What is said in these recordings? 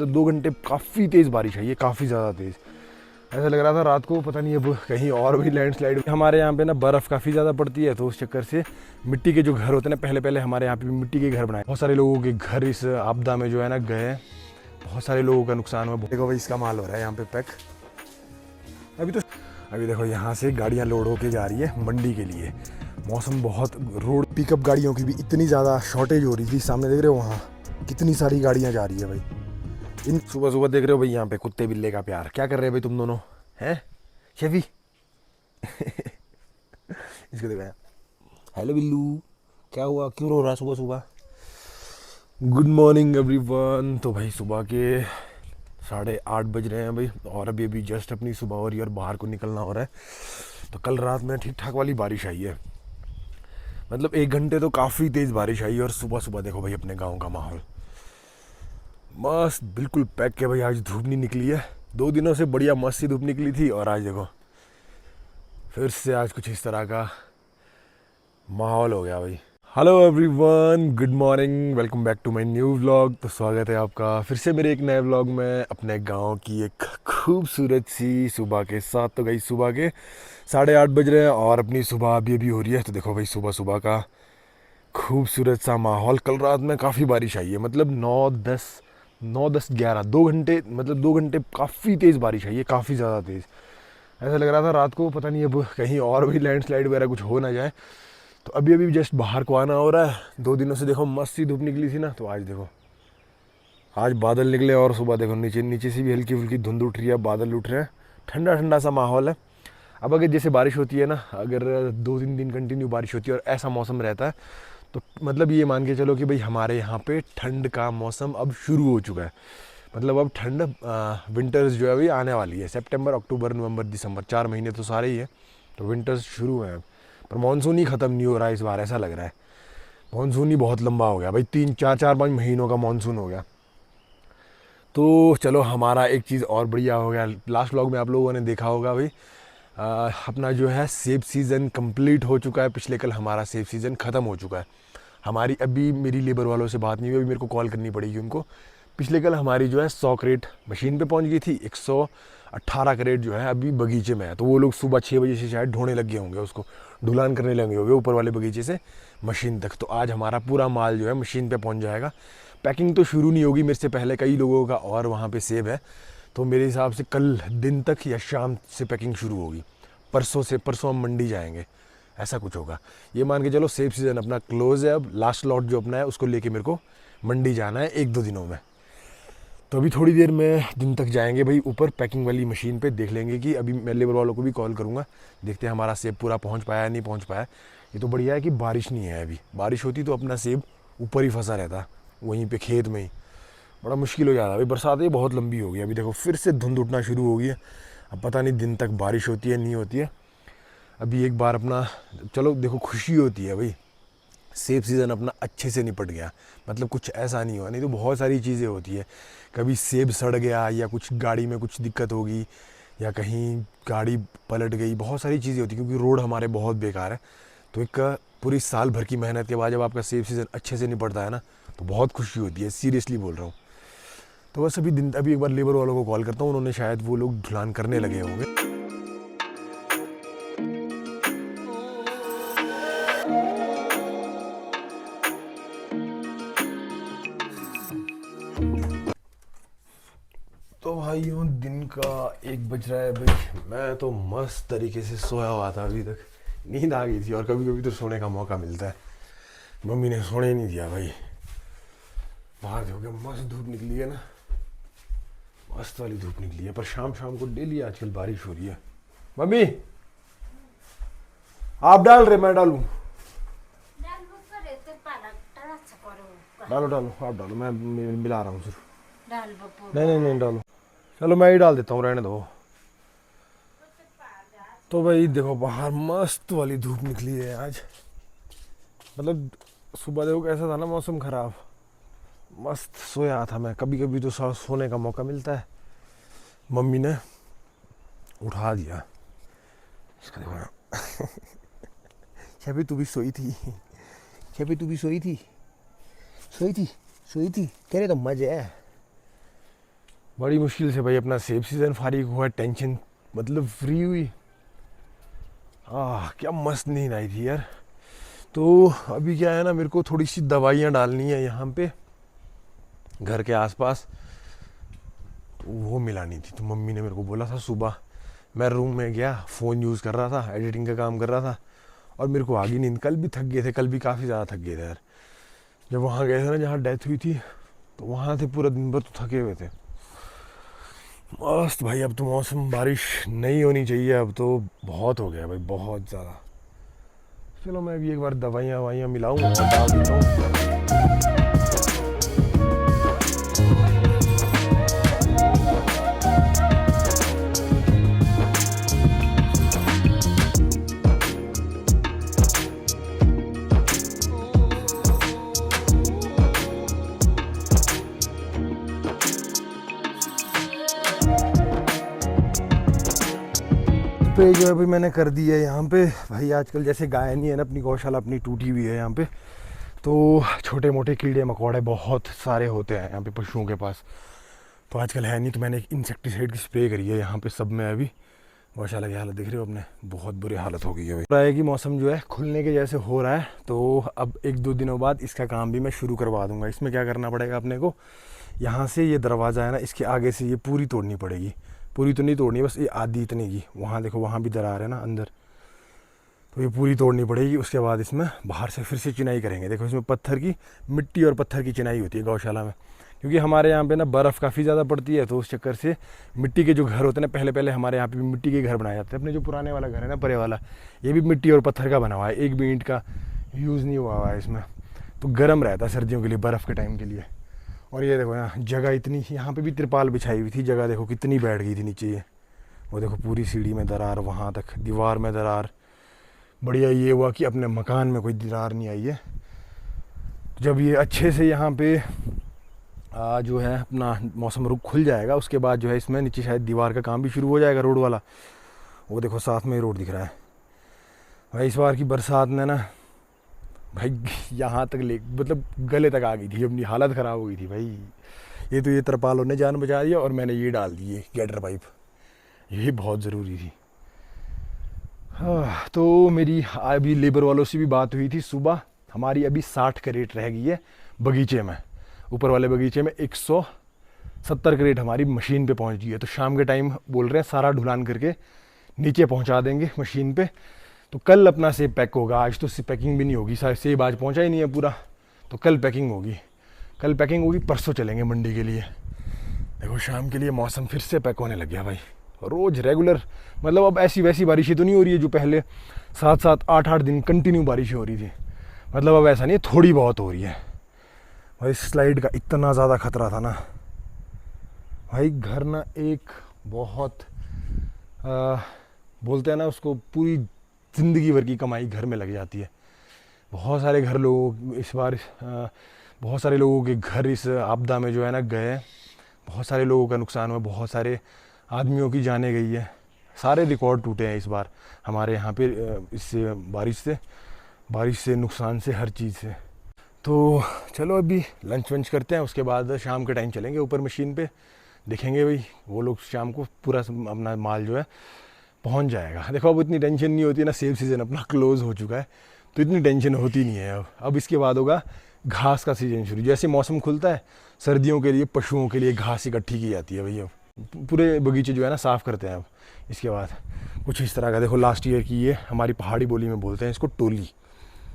तो 2 घंटे काफ़ी तेज़ बारिश आई है, काफ़ी ज़्यादा तेज़। ऐसा लग रहा था रात को पता नहीं अब कहीं और भी लैंडस्लाइड। हमारे यहाँ पे ना बर्फ़ काफ़ी ज़्यादा पड़ती है, तो उस चक्कर से मिट्टी के जो घर होते हैं ना, पहले पहले हमारे यहाँ पे भी मिट्टी के घर बनाए। बहुत सारे लोगों के घर इस आपदा में जो है ना गए, बहुत सारे लोगों का नुकसान हुआ। देखो भाई इसका माल हो रहा है यहाँ पे पैक। अभी देखो यहाँ से गाड़ियाँ लोड होके जा रही है मंडी के लिए। मौसम बहुत, रोड पिकअप गाड़ियों की भी इतनी ज़्यादा शॉर्टेज हो रही थी। सामने देख रहे हो वहाँ कितनी सारी गाड़ियाँ जा रही है भाई। इन सुबह सुबह देख रहे हो भाई यहाँ पे कुत्ते बिल्ले का प्यार। क्या कर रहे हैं भाई तुम दोनों हैं शेफी? इसको देखा, हेलो बिल्लू, क्या हुआ, क्यों रो रहा सुबह सुबह? Good morning everyone. तो भाई सुबह के 8:30 बज रहे हैं भाई, और अभी अभी जस्ट अपनी सुबह हो रही है और बाहर को निकलना हो रहा है। तो कल रात में ठीक ठाक वाली बारिश आई है, मतलब 1 घंटे तो काफ़ी तेज़ बारिश आई। और सुबह सुबह देखो भाई अपने गांव का माहौल मस्त बिल्कुल पैक है भाई। आज धूप नहीं निकली है, 2 दिनों से बढ़िया मस्त सी धूप निकली थी, और आज देखो फिर से आज कुछ इस तरह का माहौल हो गया भाई। Hello everyone, good morning, welcome back to my new vlog. तो स्वागत है आपका फिर से मेरे एक नए व्लॉग में, अपने गांव की एक खूबसूरत सी सुबह के साथ। तो गई सुबह के 8:30 बज रहे हैं और अपनी सुबह अभी अभी हो रही है। तो देखो भाई सुबह सुबह का खूबसूरत सा माहौल। कल रात में काफ़ी बारिश आई है, मतलब 9, 10, 2 घंटे, मतलब 2 घंटे काफ़ी तेज़ बारिश आई है, काफ़ी ज़्यादा तेज़। ऐसा लग रहा था रात को पता नहीं अब कहीं और भी लैंडस्लाइड वगैरह कुछ हो ना जाए। तो अभी अभी जस्ट बाहर को आना हो रहा है। 2 दिनों से देखो मस्त सी धूप निकली थी ना, तो आज देखो आज बादल निकले, और सुबह देखो नीचे नीचे से भी हल्की फुल्की धुंध उठ रही है, बादल उठ रहे हैं, ठंडा ठंडा सा माहौल है। अब अगर जैसे बारिश होती है ना, अगर 2-3 दिन कंटिन्यू बारिश होती है और ऐसा मौसम रहता है, तो मतलब ये मान के चलो कि भाई हमारे यहाँ पे ठंड का मौसम अब शुरू हो चुका है। मतलब अब ठंड, विंटर्स जो है अभी आने वाली है। सितंबर, अक्टूबर, नवंबर, दिसंबर, 4 महीने तो सारे ही हैं, तो विंटर्स शुरू हैं। पर मानसून ही ख़त्म नहीं हो रहा है इस बार, ऐसा लग रहा है। मानसून ही बहुत लंबा हो गया भाई, 3, 4, 4, 5 महीनों का मानसून हो गया। तो चलो हमारा एक चीज़ और बढ़िया हो गया। लास्ट व्लॉग में आप लोगों ने देखा होगा भाई, अपना जो है सेब सीज़न कंप्लीट हो चुका है। पिछले कल हमारा सेब सीज़न ख़त्म हो चुका है। हमारी अभी मेरी लेबर वालों से बात नहीं हुई, अभी मेरे को कॉल करनी पड़ेगी उनको। पिछले कल हमारी जो है 100 क्रेट मशीन पे पहुंच गई थी, 118 क्रेट जो है अभी बगीचे में है। तो वो लोग सुबह 6 बजे से शायद ढोने लग गए होंगे, उसको ढुलान करने लगे होंगे ऊपर वाले बगीचे से मशीन तक। तो आज हमारा पूरा माल जो है मशीन पे पहुंच जाएगा। पैकिंग तो शुरू नहीं होगी मेरे से पहले, कई लोगों का और वहाँ पे सेब है, तो मेरे हिसाब से कल दिन तक या शाम से पैकिंग शुरू होगी। परसों हम मंडी जाएंगे, ऐसा कुछ होगा। ये मान के चलो सेब सीज़न अपना क्लोज है। अब लास्ट लॉट जो अपना है उसको लेके मेरे को मंडी जाना है 1-2 दिनों में। तो अभी थोड़ी देर में दिन तक जाएंगे भाई ऊपर पैकिंग वाली मशीन पे, देख लेंगे कि अभी मैं लेबर वालों को भी कॉल करूँगा, देखते हैं हमारा सेब पूरा पहुँच पाया नहीं पहुँच पाया। ये तो बढ़िया है कि बारिश नहीं है, अभी बारिश होती तो अपना सेब ऊपर ही फंसा रहता वहीं पे खेत में ही, बड़ा मुश्किल हो जाता। अभी बरसात ही बहुत लंबी हो गई, अभी देखो फिर से धुंध उठना शुरू हो गई है। अब पता नहीं दिन तक बारिश होती है नहीं होती है। अभी एक बार अपना, चलो देखो खुशी होती है भाई, सेब सीज़न अपना अच्छे से निपट गया, मतलब कुछ ऐसा नहीं हुआ। नहीं तो बहुत सारी चीज़ें होती है, कभी सेब सड़ गया या कुछ गाड़ी में कुछ दिक्कत होगी या कहीं गाड़ी पलट गई, बहुत सारी चीज़ें होती हैं क्योंकि रोड हमारे बहुत बेकार है। तो एक पूरी साल भर की मेहनत के बाद जब आपका सेब सीज़न अच्छे से निपटता है ना, तो बहुत खुशी होती है, सीरियसली बोल रहा हूँ। तो बस अभी एक बार लेबर वालों को कॉल करता हूँ, उन्होंने शायद वो लोग ढुलान करने लगे होंगे। तो भाई यूँ दिन का 1 बज रहा है भाई, मैं तो मस्त तरीके से सोया हुआ था, अभी तक नींद आ गई थी। और कभी कभी तो सोने का मौका मिलता है, मम्मी ने सोने नहीं दिया भाई। बाहर देखो क्या मस्त धूप निकली है ना, मस्त वाली धूप निकली है। पर शाम शाम को डेली आजकल बारिश हो रही है। मम्मी आप डाल रहे मैं डालूं? डालो डालो, आप डालो, मैं मिला रहा हूँ सिर्फ। नहीं नहीं नहीं डालो, चलो मैं ही डाल देता हूँ, रहने दो। तो भाई देखो बाहर मस्त वाली धूप निकली है आज, मतलब सुबह देखो कैसा था ना मौसम ख़राब, मस्त सोया था मैं। कभी कभी तो सोने का मौका मिलता है, मम्मी ने उठा दिया। इसका देखो ना। शबी तू भी सोई थी, शबी तू भी सोई थी, सोई थी, सोई थी, तेरे तो मजे है। बड़ी मुश्किल से भाई अपना सेब सीज़न फारिग हुआ, टेंशन मतलब फ्री हुई। क्या मस्त नींद आई थी यार। तो अभी क्या है ना, मेरे को थोड़ी सी दवाइयाँ डालनी है यहाँ पे घर के आसपास, तो वो मिलानी थी। तो मम्मी ने मेरे को बोला था सुबह, मैं रूम में गया, फ़ोन यूज़ कर रहा था, एडिटिंग का काम कर रहा था और मेरे को आ गई नींद। कल भी थक गए थे, कल भी काफ़ी ज़्यादा थक गए थे यार। जब वहाँ गए थे ना जहाँ डेथ हुई थी, तो वहाँ थे पूरा दिन भर, तो थके हुए थे मस्त भाई। अब तो मौसम बारिश नहीं होनी चाहिए, अब तो बहुत हो गया भाई, बहुत ज़्यादा। चलो मैं भी एक बार दवाइयाँ ववाइयाँ मिलाऊँ और डाल देता हूँ। पे जो है भाई मैंने कर दी है यहाँ पे भाई। आजकल जैसे गाय नहीं है ना, अपनी गौशाला अपनी टूटी हुई है यहाँ पे, तो छोटे मोटे कीड़े मकोड़े बहुत सारे होते हैं यहाँ पे पशुओं के पास। तो आजकल है नहीं, तो मैंने एक इंसेक्टिसाइड की स्प्रे करी है यहाँ पे सब में। अभी गौशाला की हालत देख रहे हो अपने, बहुत बुरी हालत हो गई है भाई। रहा है कि मौसम जो है खुलने के जैसे हो रहा है, तो अब 1-2 दिनों बाद इसका काम भी मैं शुरू करवा दूँगा। इसमें क्या करना पड़ेगा अपने को, यहाँ से ये दरवाज़ा है ना, इसके आगे से ये पूरी तोड़नी पड़ेगी। पूरी तो नहीं तोड़नी, बस ये आधी इतनी की। वहाँ देखो, वहाँ भी दरार है ना अंदर, तो ये पूरी तोड़नी पड़ेगी। उसके बाद इसमें बाहर से फिर से चिनाई करेंगे। देखो इसमें पत्थर की, मिट्टी और पत्थर की चिनाई होती है गौशाला में, क्योंकि हमारे यहाँ पे ना बर्फ़ काफ़ी ज़्यादा पड़ती है, तो उस चक्कर से मिट्टी के जो घर होते हैं ना, पहले पहले हमारे यहाँ पे भी मिट्टी के घर बनाए जाते हैं। अपने जो पुराने वाला घर है ना, परे वाला, ये भी मिट्टी और पत्थर का बना हुआ है, एक भी ईंट का यूज़ नहीं हुआ हुआ है इसमें। तो गर्म रहता है सर्दियों के लिए, बर्फ़ के टाइम के लिए। और ये देखो यहाँ जगह इतनी, यहाँ पे भी तिरपाल बिछाई हुई थी, जगह देखो कितनी बैठ गई थी नीचे। ये वो देखो पूरी सीढ़ी में दरार, वहाँ तक दीवार में दरार। बढ़िया ये हुआ कि अपने मकान में कोई दरार नहीं आई है। जब ये अच्छे से यहाँ पे जो है अपना मौसम रुक खुल जाएगा, उसके बाद जो है इसमें नीचे शायद दीवार का काम भी शुरू हो जाएगा, रोड वाला। वो देखो साथ में रोड दिख रहा है भाई। इस बार की बरसात ने ना भाई यहाँ तक ले, मतलब गले तक आ गई थी, अपनी हालत ख़राब हो गई थी भाई। ये तो ये तरपालों ने जान बचा दिया, और मैंने ये डाल दी है गटर पाइप, ये बहुत ज़रूरी थी। हाँ, तो मेरी अभी लेबर वालों से भी बात हुई थी सुबह। हमारी अभी 60 क्रेट रह गई है बगीचे में, ऊपर वाले बगीचे में 170 क्रेट हमारी मशीन पे पहुंच गई है। तो शाम के टाइम बोल रहे हैं सारा ढुलान करके नीचे पहुंचा देंगे मशीन पे। तो कल अपना सेब पैक होगा, आज तो पैकिंग भी नहीं होगी, सेब आज पहुंचा ही नहीं है पूरा, तो कल पैकिंग होगी। कल पैकिंग होगी, परसों चलेंगे मंडी के लिए। देखो शाम के लिए मौसम फिर से पैक होने लग गया भाई, रोज़ रेगुलर। मतलब अब ऐसी वैसी बारिशें तो नहीं हो रही है जो पहले 7-7 8-8 दिन कंटिन्यू बारिशें हो रही थी। मतलब अब ऐसा नहीं है, थोड़ी बहुत हो रही है भाई। स्लाइड का इतना ज़्यादा खतरा था ना भाई। घर ना एक बहुत बोलते हैं ना उसको, पूरी ज़िंदगी भर की कमाई घर में लग जाती है। बहुत सारे घर लोग इस बार बहुत सारे लोगों के घर इस आपदा में जो है ना गए। बहुत सारे लोगों का नुकसान हुआ, बहुत सारे आदमियों की जानें गई है। सारे रिकॉर्ड टूटे हैं इस बार हमारे यहाँ पे इससे, बारिश से नुकसान से, हर चीज़ से। तो चलो अभी लंच वंच करते हैं, उसके बाद शाम के टाइम चलेंगे ऊपर मशीन पे, देखेंगे भाई वो लोग शाम को पूरा अपना माल जो है पहुंच जाएगा। देखो अब इतनी टेंशन नहीं होती है ना, सेब सीज़न अपना क्लोज़ हो चुका है, तो इतनी टेंशन होती नहीं है। अब इसके बाद होगा घास का सीज़न शुरू। जैसे मौसम खुलता है, सर्दियों के लिए पशुओं के लिए घास इकट्ठी की जाती है भैया। पूरे बगीचे जो है ना साफ़ करते हैं अब इसके बाद। कुछ इस तरह का देखो, लास्ट ईयर की, ये हमारी पहाड़ी बोली में बोलते हैं इसको टोली।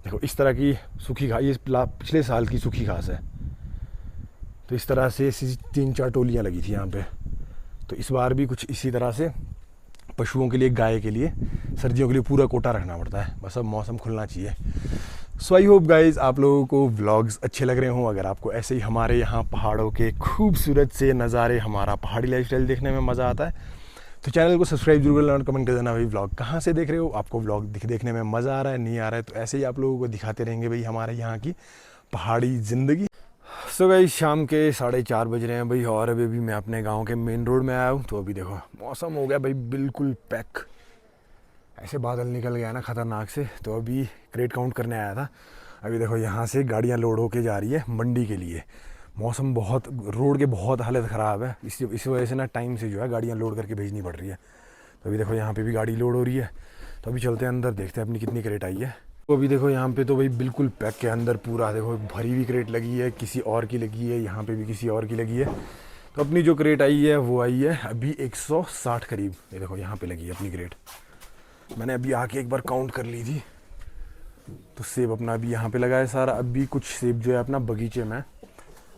देखो इस तरह की सूखी घास, ये पिछले साल की सूखी घास है। तो इस तरह से 3-4 टोलियाँ लगी थी यहाँ पे। तो इस बार भी कुछ इसी तरह से पशुओं के लिए, गाय के लिए, सर्दियों के लिए पूरा कोटा रखना पड़ता है। बस अब मौसम खुलना चाहिए। सो आई होप गाइज़ आप लोगों को व्लॉग्स अच्छे लग रहे हों। अगर आपको ऐसे ही हमारे यहाँ पहाड़ों के खूबसूरत से नज़ारे, हमारा पहाड़ी लाइफस्टाइल देखने में मज़ा आता है, तो चैनल को सब्सक्राइब जरूर करना और कमेंट कर देना भाई व्लॉग कहाँ से देख रहे हो, आपको व्लॉग देखने में मज़ा आ रहा है, नहीं आ रहा है। तो ऐसे ही आप लोगों को दिखाते रहेंगे भाई हमारे यहाँ की पहाड़ी ज़िंदगी। सो गाइस शाम के 4:30 बज रहे हैं भाई, और अभी भी मैं अपने गांव के मेन रोड में आया हूँ। तो अभी देखो मौसम हो गया भाई बिल्कुल पैक, ऐसे बादल निकल गया ना ख़तरनाक से। तो अभी क्रेट काउंट करने आया था। अभी देखो यहाँ से गाड़ियाँ लोड होके जा रही है मंडी के लिए। मौसम बहुत, रोड के बहुत हालत ख़राब है, इस वजह से ना टाइम से जो है गाड़ियाँ लोड करके भेजनी पड़ रही है। तो अभी देखो यहाँ पे भी गाड़ी लोड हो रही है, तो अभी चलते हैं अंदर, देखते हैं अपनी कितनी क्रेट आई है। तो अभी देखो यहाँ पे तो भाई बिल्कुल पैक के अंदर पूरा देखो भरी हुई क्रेट लगी है, किसी और की लगी है, यहाँ पे भी किसी और की लगी है। तो अपनी जो क्रेट आई है वो आई है अभी 160 करीब। ये देखो यहाँ पे लगी है अपनी क्रेट, मैंने अभी आके एक बार काउंट कर ली थी। तो सेब अपना अभी यहाँ पे लगा है सारा। अभी कुछ सेब जो है अपना बगीचे में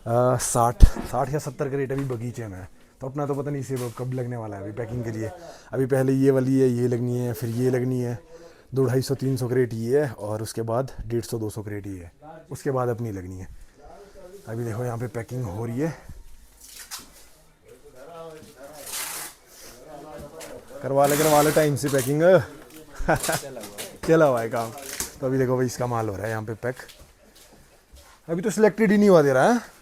60 या 70 क्रेट अभी बगीचे में है। तो अपना तो पता नहीं सेब कब लगने वाला है अभी पैकिंग के लिए। अभी पहले ये वाली है, ये लगनी है, फिर ये लगनी है, 200-250-300 क्रेट ये है, और उसके बाद 150-200 क्रेट ये है, उसके बाद अपनी लगनी है। अभी देखो यहाँ पे पैकिंग हो रही है, करवा ले टाइम से पैकिंग चला हुआ है काम। तो अभी देखो भाई इसका माल हो रहा है यहाँ पे पैक, अभी तो सिलेक्टेड ही नहीं हुआ दे रहा है।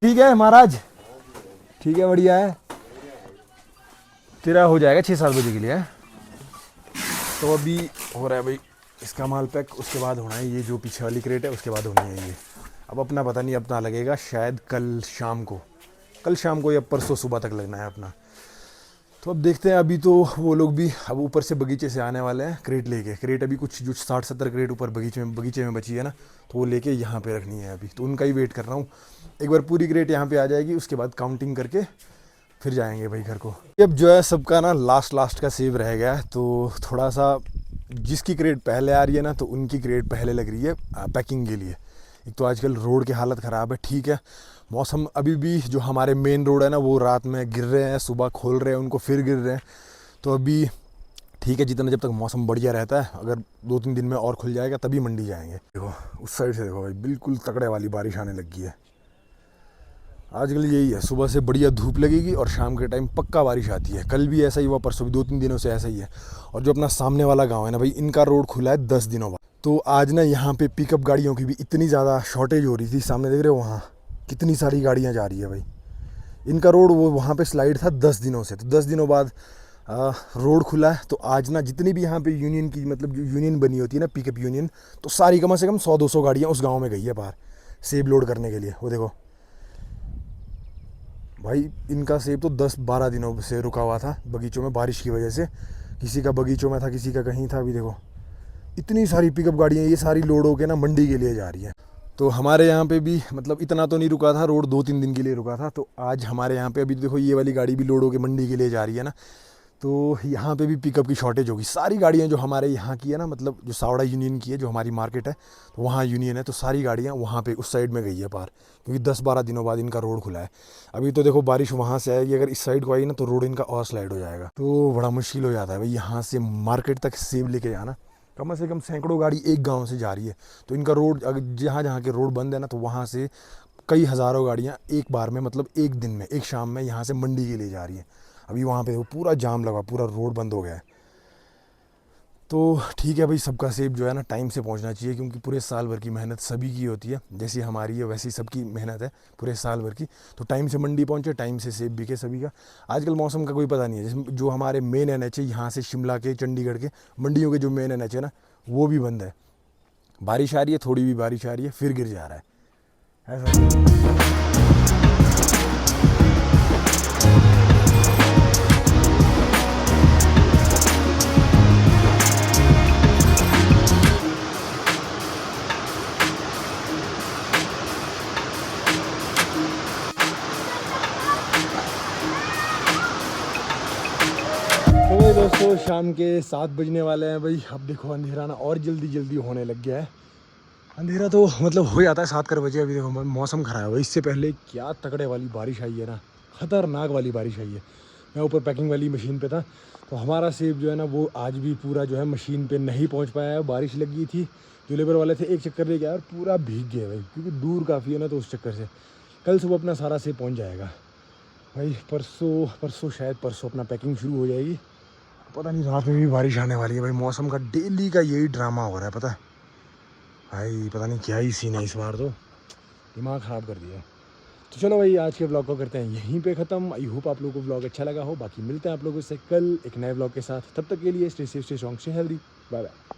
ठीक है महाराज, ठीक है, बढ़िया है, तेरा हो जाएगा 6-7 बजे के लिए। तो अभी हो रहा है भाई इसका माल पैक, उसके बाद होना है ये जो पीछे वाली क्रेट है, उसके बाद होनी है ये। अब अपना पता नहीं अपना लगेगा शायद कल शाम को या परसों सुबह तक लगना है अपना। तो अब देखते हैं। अभी तो वो लोग भी अब ऊपर से बगीचे से आने वाले हैं क्रेट लेके। क्रेट अभी कुछ जो 60-70 क्रेट ऊपर बगीचे में बची है ना, तो वो लेके यहाँ पे रखनी है अभी। तो उनका ही वेट कर रहा हूँ, एक बार पूरी क्रेट यहाँ पे आ जाएगी, उसके बाद काउंटिंग करके फिर जाएंगे भाई घर को। अब जो है सबका ना लास्ट का सेव रह गया है, तो थोड़ा सा जिसकी क्रेट पहले आ रही है ना, तो उनकी क्रेट पहले लग रही है पैकिंग के लिए। एक तो आजकल रोड की हालत ख़राब है, ठीक है, मौसम अभी भी जो हमारे मेन रोड है ना वो रात में गिर रहे हैं, सुबह खोल रहे हैं उनको, फिर गिर रहे हैं। तो अभी ठीक है, जितना जब तक मौसम बढ़िया रहता है, अगर 2-3 दिन में और खुल जाएगा तभी मंडी जाएंगे। देखो उस साइड से देखो भाई बिल्कुल तकड़े वाली बारिश आने लगी है। आजकल यही है, सुबह से बढ़िया धूप लगेगी और शाम के टाइम पक्का बारिश आती है। कल भी ऐसा ही हुआ, परसों भी, 2-3 दिनों से ऐसा ही है। और जो अपना सामने वाला गाँव है ना भाई, इनका रोड खुला है 10 दिनों बाद। तो आज ना यहाँ पे पिकअप गाड़ियों की भी इतनी ज़्यादा शॉर्टेज हो रही थी, सामने देख रहे हो वहाँ कितनी सारी गाड़ियाँ जा रही है भाई। इनका रोड वो वहाँ पे स्लाइड था 10 दिनों से, तो 10 दिनों बाद रोड खुला है। तो आज ना जितनी भी यहाँ पे यूनियन की, मतलब जो यूनियन बनी होती है ना पिकअप यूनियन, तो सारी कम से कम 100-200 गाड़ियाँ उस गाँव में गई है बाहर सेब लोड करने के लिए। वो देखो भाई इनका सेब तो 10-12 दिनों से रुका हुआ था बगीचों में बारिश की वजह से। किसी का बगीचों में था, किसी का कहीं था। अभी देखो इतनी सारी पिकअप गाड़ियाँ ये सारी लोड होकर ना मंडी के लिए जा रही हैं। तो हमारे यहाँ पे भी मतलब इतना तो नहीं रुका था, रोड 2-3 दिन के लिए रुका था। तो आज हमारे यहाँ पे अभी देखो ये वाली गाड़ी भी लोड होकर मंडी के लिए जा रही है ना, तो यहाँ पे भी पिकअप की शॉर्टेज होगी। सारी गाड़ियाँ जो हमारे यहाँ की है ना, मतलब जो सावड़ा यूनियन की है, जो हमारी मार्केट है, तो वहाँ यूनियन है, तो सारी गाड़ियाँ वहाँ पे उस साइड में गई है पार, क्योंकि 10-12 दिनों बाद इनका रोड खुला है। अभी तो देखो बारिश वहाँ से आएगी, अगर इस साइड को आई ना तो रोड इनका और स्लाइड हो जाएगा, तो बड़ा मुश्किल हो जाता है भाई यहाँ से मार्केट तक सेब लेके जाना। कम से कम सैकड़ों गाड़ी एक गाँव से जा रही है, तो इनका रोड अगर जहाँ के रोड बंद है ना, तो वहाँ से कई हज़ारों गाड़ियाँ एक बार में, मतलब एक दिन में, एक शाम में यहाँ से मंडी के लिए जा रही हैं। अभी वहाँ पे वो पूरा जाम लगा, पूरा रोड बंद हो गया है। तो ठीक है भाई, सबका सेब जो है ना टाइम से पहुँचना चाहिए, क्योंकि पूरे साल भर की मेहनत सभी की होती है, जैसी हमारी है वैसी सबकी मेहनत है पूरे साल भर की। तो टाइम से मंडी पहुँचे, टाइम से सेब बिके सभी का। आजकल मौसम का कोई पता नहीं है, जैसे जो हमारे मेन NH है यहाँ से शिमला के, चंडीगढ़ के मंडियों के जो मेन NH है ना, वो भी बंद है। बारिश आ रही है, थोड़ी भी बारिश आ रही है, फिर गिर जा रहा है ऐसा। तो भाई दोस्तों शाम के 7 बजने वाले हैं भाई। अब देखो अंधेरा ना और जल्दी होने लग गया है। अंधेरा तो मतलब हो जाता है 7 बजे। अभी देखो मौसम खराब है भाई, इससे पहले क्या तगड़े वाली बारिश आई है ना, ख़तरनाक वाली बारिश आई है। मैं ऊपर पैकिंग वाली मशीन पे था, तो हमारा सेब जो है ना वो आज भी पूरा जो है मशीन पे नहीं पहुंच पाया है। बारिश लगी थी, जो लेबर वाले थे एक चक्कर लेके आए और पूरा भीग गया भाई, क्योंकि दूर काफ़ी है ना, तो उस चक्कर से कल सुबह अपना सारा सेब पहुँच जाएगा भाई। परसों शायद परसों अपना पैकिंग शुरू हो जाएगी। पता नहीं रात में भी बारिश आने वाली है भाई। मौसम का डेली का यही ड्रामा हो रहा है, पता है भाई, पता नहीं क्या ही सीन है इस बार, तो दिमाग ख़राब कर दिया। तो चलो भाई आज के व्लॉग को करते हैं यहीं पे ख़त्म। आई होप आप लोगों को व्लॉग अच्छा लगा हो। बाकी मिलते हैं आप लोगों से कल एक नए व्लॉग के साथ। तब तक के लिए stay safe, stay strong, stay healthy, bye bye.